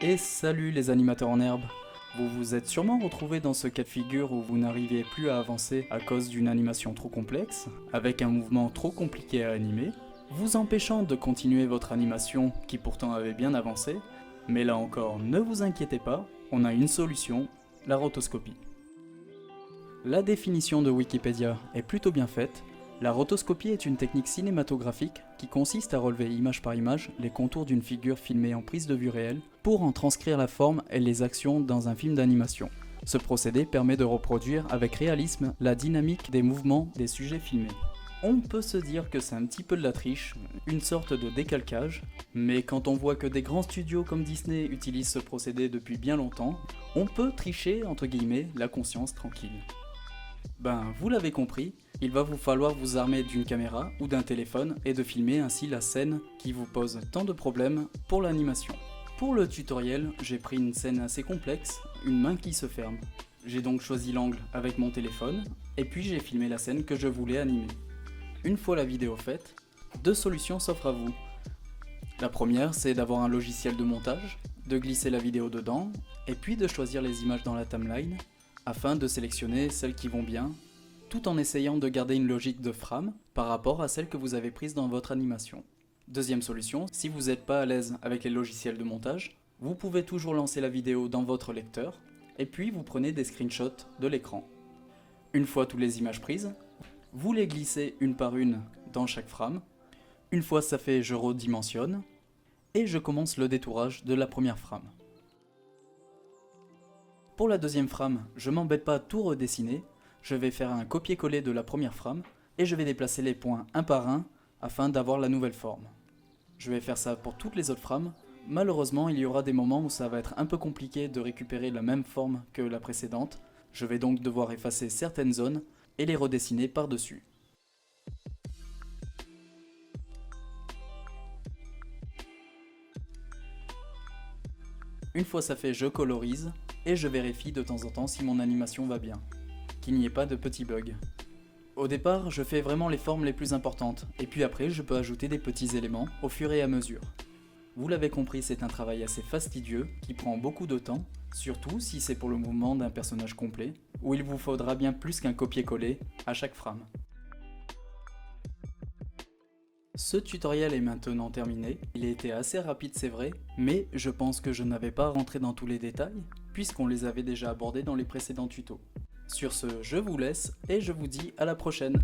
Et salut les animateurs en herbe. Vous vous êtes sûrement retrouvés dans ce cas de figure où vous n'arriviez plus à avancer à cause d'une animation trop complexe, avec un mouvement trop compliqué à animer, vous empêchant de continuer votre animation qui pourtant avait bien avancé. Mais là encore, ne vous inquiétez pas, on a une solution, la rotoscopie. La définition de Wikipédia est plutôt bien faite. La rotoscopie est une technique cinématographique qui consiste à relever image par image les contours d'une figure filmée en prise de vue réelle pour en transcrire la forme et les actions dans un film d'animation. Ce procédé permet de reproduire avec réalisme la dynamique des mouvements des sujets filmés. On peut se dire que c'est un petit peu de la triche, une sorte de décalcage, mais quand on voit que des grands studios comme Disney utilisent ce procédé depuis bien longtemps, on peut tricher entre guillemets la conscience tranquille. Ben, vous l'avez compris, il va vous falloir vous armer d'une caméra ou d'un téléphone et de filmer ainsi la scène qui vous pose tant de problèmes pour l'animation. Pour le tutoriel, j'ai pris une scène assez complexe, une main qui se ferme. J'ai donc choisi l'angle avec mon téléphone, et puis j'ai filmé la scène que je voulais animer. Une fois la vidéo faite, deux solutions s'offrent à vous. La première, c'est d'avoir un logiciel de montage, de glisser la vidéo dedans, et puis de choisir les images dans la timeline, afin de sélectionner celles qui vont bien, tout en essayant de garder une logique de frame par rapport à celle que vous avez prise dans votre animation. Deuxième solution, si vous n'êtes pas à l'aise avec les logiciels de montage, vous pouvez toujours lancer la vidéo dans votre lecteur, et puis vous prenez des screenshots de l'écran. Une fois toutes les images prises, vous les glissez une par une dans chaque frame. Une fois ça fait, je redimensionne, et je commence le détourage de la première frame. Pour la deuxième frame, je m'embête pas à tout redessiner, je vais faire un copier-coller de la première frame et je vais déplacer les points un par un afin d'avoir la nouvelle forme. Je vais faire ça pour toutes les autres frames. Malheureusement, il y aura des moments où ça va être un peu compliqué de récupérer la même forme que la précédente. Je vais donc devoir effacer certaines zones et les redessiner par-dessus. Une fois ça fait, je colorise et je vérifie de temps en temps si mon animation va bien, qu'il n'y ait pas de petits bugs. Au départ, je fais vraiment les formes les plus importantes, et puis après je peux ajouter des petits éléments au fur et à mesure. Vous l'avez compris, c'est un travail assez fastidieux, qui prend beaucoup de temps, surtout si c'est pour le mouvement d'un personnage complet, où il vous faudra bien plus qu'un copier-coller à chaque frame. Ce tutoriel est maintenant terminé, il a été assez rapide c'est vrai, mais je pense que je n'avais pas rentré dans tous les détails, puisqu'on les avait déjà abordés dans les précédents tutos. Sur ce, je vous laisse et je vous dis à la prochaine.